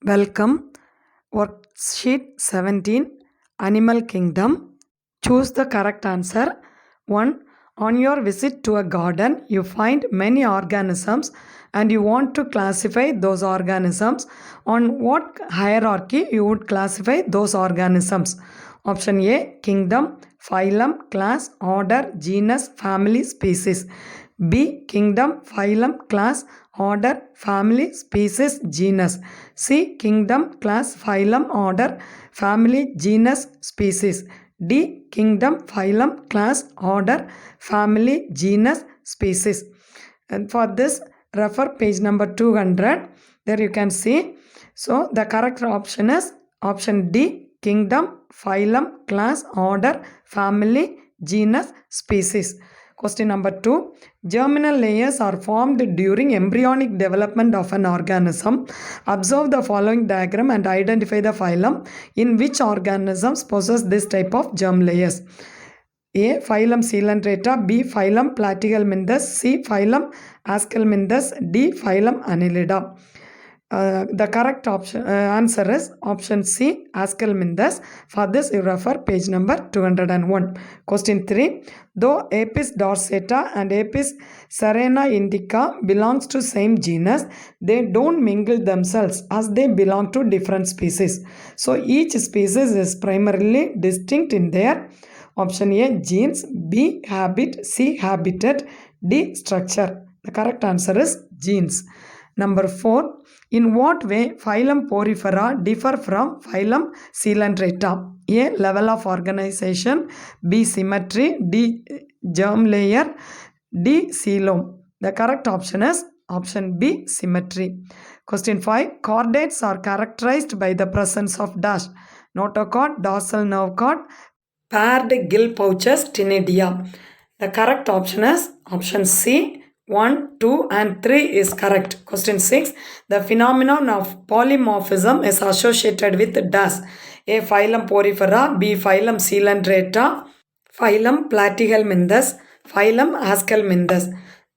Welcome. Worksheet 17 Animal Kingdom. Choose the correct answer. 1. On your visit to a garden, you find many organisms and you want to classify those organisms. On what hierarchy you would classify those organisms? Option A Kingdom, Phylum, Class, Order, Genus, Family, Species. B. Kingdom, Phylum, Class, Order, Family, Species, Genus. C. Kingdom, Class, Phylum, Order, Family, Genus, Species. D. Kingdom, Phylum, Class, Order, Family, Genus, Species. And for this, refer page number 200. There you can see. So the correct option is option D. Kingdom, Phylum, Class, Order, Family, Genus, Species. Question number 2. Germinal layers are formed during embryonic development of an organism. Observe the following diagram and identify the phylum in which organisms possess this type of germ layers. A. Phylum Coelenterata. B. Phylum Platyhelminthes. C. Phylum Aschelminthes. D. Phylum Annelida. The correct answer is option C, Aschelminthes. For this, you refer page number 201. Question 3. Though Apis dorsata and Apis serena indica belongs to same genus, they don't mingle themselves as they belong to different species. So each species is primarily distinct in their option A, genes, B, habit, C, habitat, D, structure. The correct answer is genes. Number 4. In what way phylum Porifera differ from phylum Coelenterata? A. Level of organization. B. Symmetry. D. Germ layer. D. Coelom. The correct option is option B. Symmetry. Question 5. Chordates are characterized by the presence of dash. Notochord, dorsal nerve cord, paired gill pouches, Ctenidia. The correct option is option C. 1, 2 and 3 is correct. Question 6. The phenomenon of polymorphism is associated with dash. A. Phylum Porifera. B. Phylum Coelenterata. Phylum Platyhelminthes. Phylum Aschelminthes.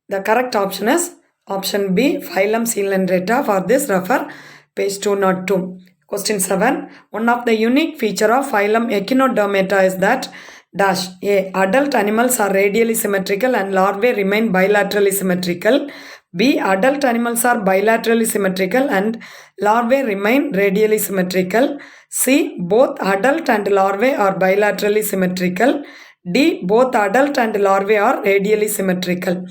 The correct option is option B. Phylum Coelenterata. For this, refer page 202. Question 7. One of the unique feature of phylum Echinodermata is that dash. A. Adult animals are radially symmetrical and larvae remain bilaterally symmetrical. B. Adult animals are bilaterally symmetrical and larvae remain radially symmetrical. C. Both adult and larvae are bilaterally symmetrical. D. Both adult and larvae are radially symmetrical.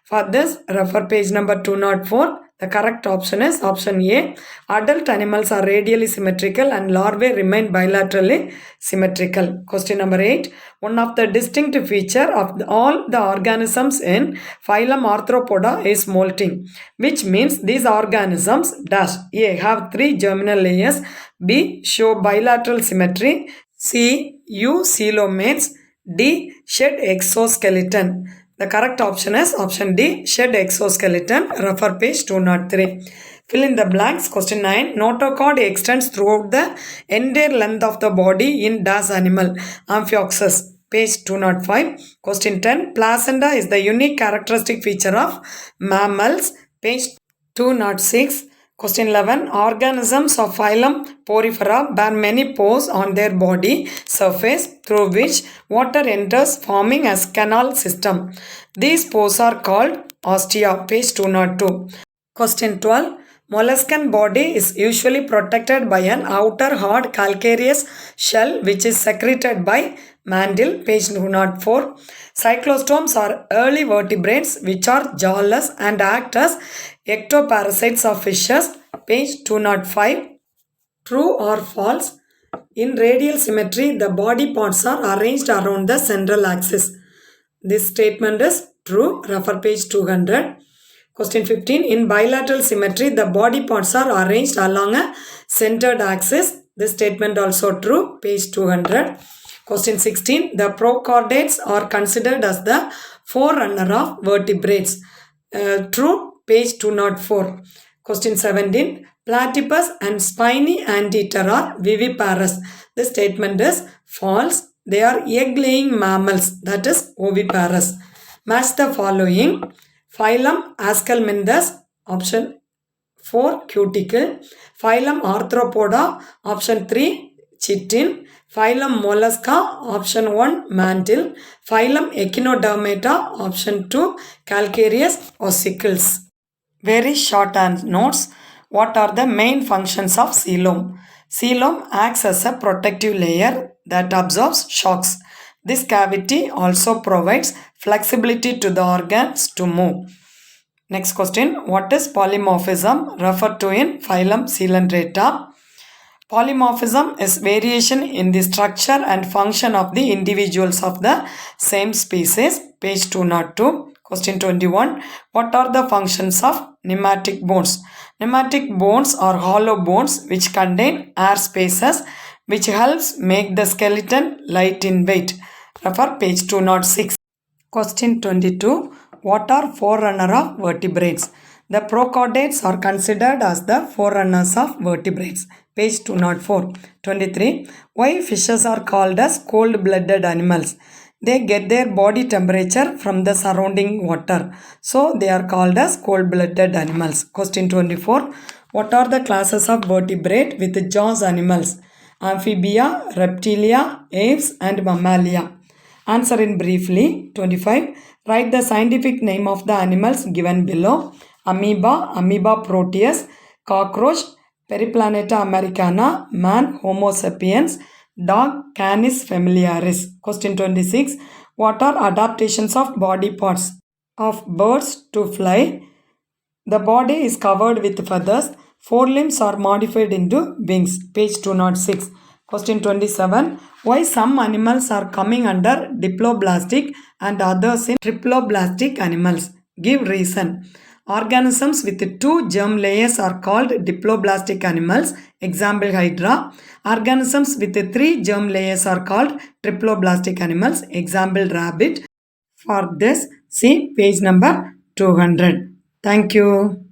For this, refer page number 204. The correct option is option A. Adult animals are radially symmetrical and larvae remain bilaterally symmetrical. Question number 8. One of the distinct feature of all the organisms in phylum Arthropoda is molting, which means these organisms dash. A. Have 3 germinal layers. B. Show bilateral symmetry. C. Use coelomates. D. Shed exoskeleton. The correct option is option D, shed exoskeleton. Refer page 203. Fill in the blanks. Question 9. Notochord extends throughout the entire length of the body in dash animal. Amphioxus. Page 205. Question 10. Placenta is the unique characteristic feature of mammals. Page 206. Question 11. Organisms of phylum Porifera bear many pores on their body surface through which water enters, forming a canal system. These pores are called ostia. Page 202. Question 12. Molluscan body is usually protected by an outer hard calcareous shell which is secreted by mantle. Page 204. Cyclostomes are early vertebrates which are jawless and act as ectoparasites of fishes. Page 205. True or false? In radial symmetry, the body parts are arranged around the central axis. This statement is true. Refer page 200. Question 15. In bilateral symmetry, the body parts are arranged along a centered axis. This statement also true. Page 200. Question 16. The prochordates are considered as the forerunner of vertebrates. True. Page 204. Question 17. Platypus and spiny anteater are viviparous. This statement is false. They are egg-laying mammals. That is oviparous. Match the following. Phylum Aschelminthes. Option 4. Cuticle. Phylum Arthropoda. Option 3. Chitin. Phylum Mollusca. Option 1. Mantle. Phylum Echinodermata. Option 2. Calcareous ossicles. Very short and notes. What are the main functions of coelom? Coelom acts as a protective layer that absorbs shocks. This cavity also provides flexibility to the organs to move. Next question. What is polymorphism referred to in phylum Coelenterata? Polymorphism is variation in the structure and function of the individuals of the same species. Page 202. Question 21. What are the functions of pneumatic bones? Pneumatic bones are hollow bones which contain air spaces which helps make the skeleton light in weight. Refer page 206. Question 22. What are forerunner of vertebrates? The prochordates are considered as the forerunners of vertebrates. Page 204. 23. Why fishes are called as cold-blooded animals? They get their body temperature from the surrounding water. So they are called as cold-blooded animals. Question 24. What are the classes of vertebrate with jaws animals? Amphibia, reptilia, apes and mammalia. Answer in briefly. 25. Write the scientific name of the animals given below. Amoeba, Amoeba proteus, cockroach, Periplaneta americana, man, Homo sapiens, dog, Canis familiaris. Question 26. What are adaptations of body parts of birds to fly? The body is covered with feathers. Forelimbs are modified into wings. Page 206. Question 27. Why some animals are coming under diploblastic and others in triploblastic animals? Give reason. Organisms with 2 germ layers are called diploblastic animals. Example Hydra. Organisms with 3 germ layers are called triploblastic animals. Example rabbit. For this, see page number 200. Thank you.